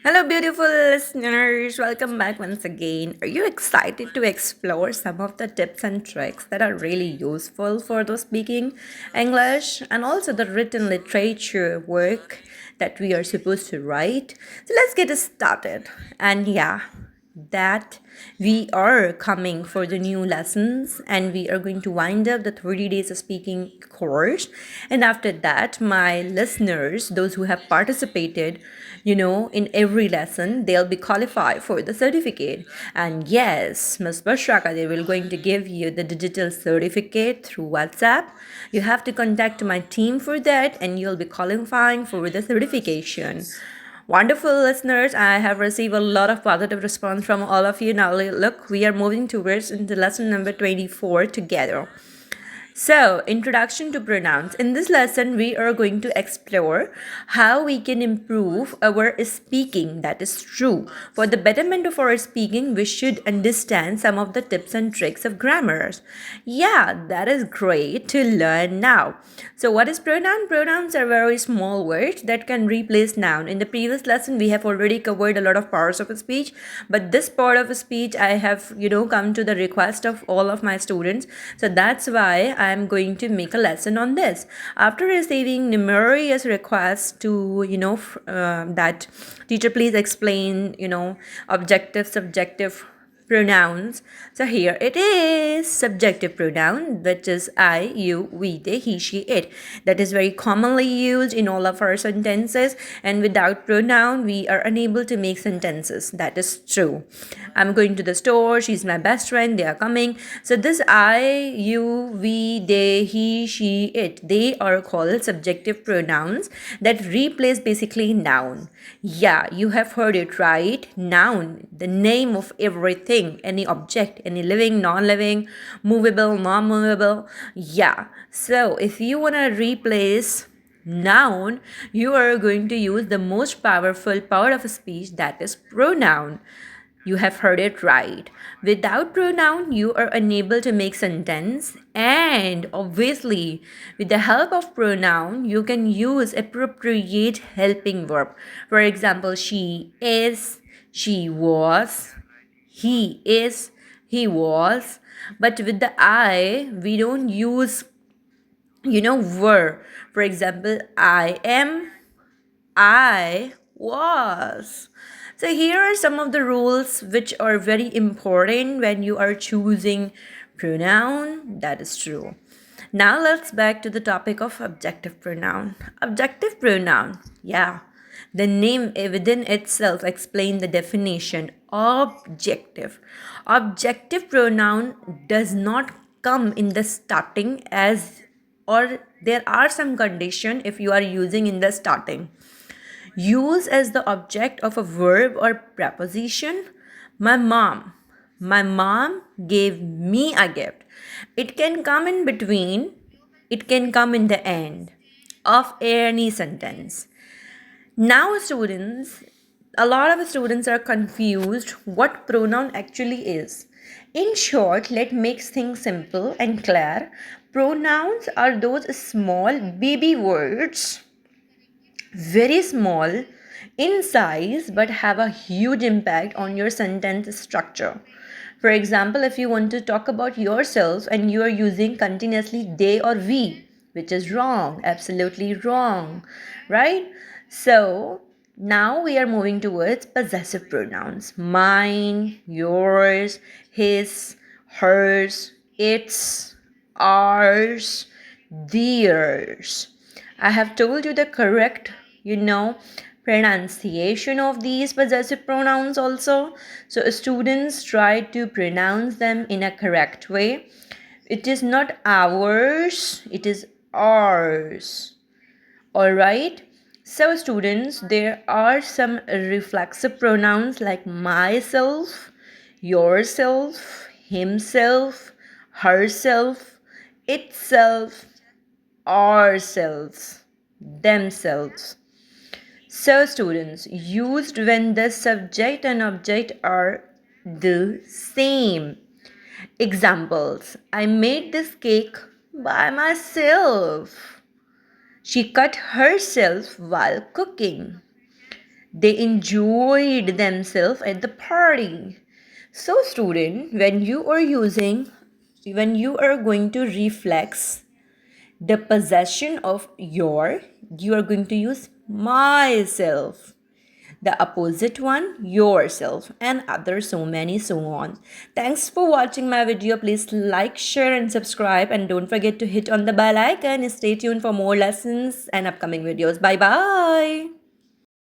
Hello, beautiful listeners. Welcome back once again. Are you excited to explore some of the tips and tricks that are really useful for those speaking English and also the written literature work that we are supposed to write? So let's get started. And yeah, that we are coming for the new lessons and we are going to wind up the 30 days of speaking course, and after that my listeners, those who have participated in every lesson, they'll be qualified for the certificate. And yes, Ms. Bashraka, they will going to give you the digital certificate through WhatsApp. You have to contact my team for that and you'll be qualifying for the certification. Wonderful listeners, I have received a lot of positive response from all of you. Now look, we are moving towards into lesson number 24 together. So, introduction to pronouns. In this lesson, we are going to explore how we can improve our speaking. That is true. For the betterment of our speaking, we should understand some of the tips and tricks of grammars. Yeah, that is great to learn now. So, what is pronoun? Pronouns are very small words that can replace noun. In the previous lesson, we have already covered a lot of parts of a speech, but this part of a speech, I have, come to the request of all of my students. So, that's why I am going to make a lesson on this. After receiving numerous requests to, that teacher, please explain, objective, subjective pronouns. So here it is, subjective pronoun, which is I, you, we, they, he, she, it. That is very commonly used in all of our sentences, and without pronoun we are unable to make sentences. That is true. I'm going to the store, she's my best friend, they are coming. So this I, you, we, they, he, she, it, they are called subjective pronouns that replace basically noun. Yeah, you have heard it right. Noun, the name of everything, any object, any living, non-living, movable, non-movable. Yeah. So if you want to replace noun, you are going to use the most powerful part of a speech, that is pronoun. You have heard it right. Without pronoun, you are unable to make sentence, and obviously, with the help of pronoun, you can use appropriate helping verb. For example, she is, she was, he is, he was. But with the I, we don't use, were. For example, I am, I was. So here are some of the rules which are very important when you are choosing pronoun. That is true. Now let's back to the topic of objective pronoun. Objective pronoun. Yeah. The name within itself explain the definition. Objective. Objective pronoun does not come in the starting as, or there are some condition if you are using in the starting. Use as the object of a verb or preposition. My mom. My mom gave me a gift. It can come in between. It can come in the end of any sentence. Now, students, a lot of students are confused what pronoun actually is. In short, let's make things simple and clear. Pronouns are those small baby words, very small in size but have a huge impact on your sentence structure. For example, if you want to talk about yourself and you are using continuously they or we, which is wrong, absolutely wrong, right? So now we are moving towards possessive pronouns. Mine, yours, his, hers, its, ours, theirs. I have told you the correct, pronunciation of these possessive pronouns also. So students try to pronounce them in a correct way. It is not ours, it is ours. All right. So students, there are some reflexive pronouns like myself, yourself, himself, herself, itself, ourselves, themselves. So, students, used when the subject and object are the same. Examples: I made this cake by myself. She cut herself while cooking. They enjoyed themselves at the party. So, student, when you are going to reflex the possession of you are going to use myself. The opposite one, yourself, and other so many so on. Thanks for watching my video. Please like, share, and subscribe, and don't forget to hit on the bell icon. Stay tuned for more lessons and upcoming videos. Bye bye.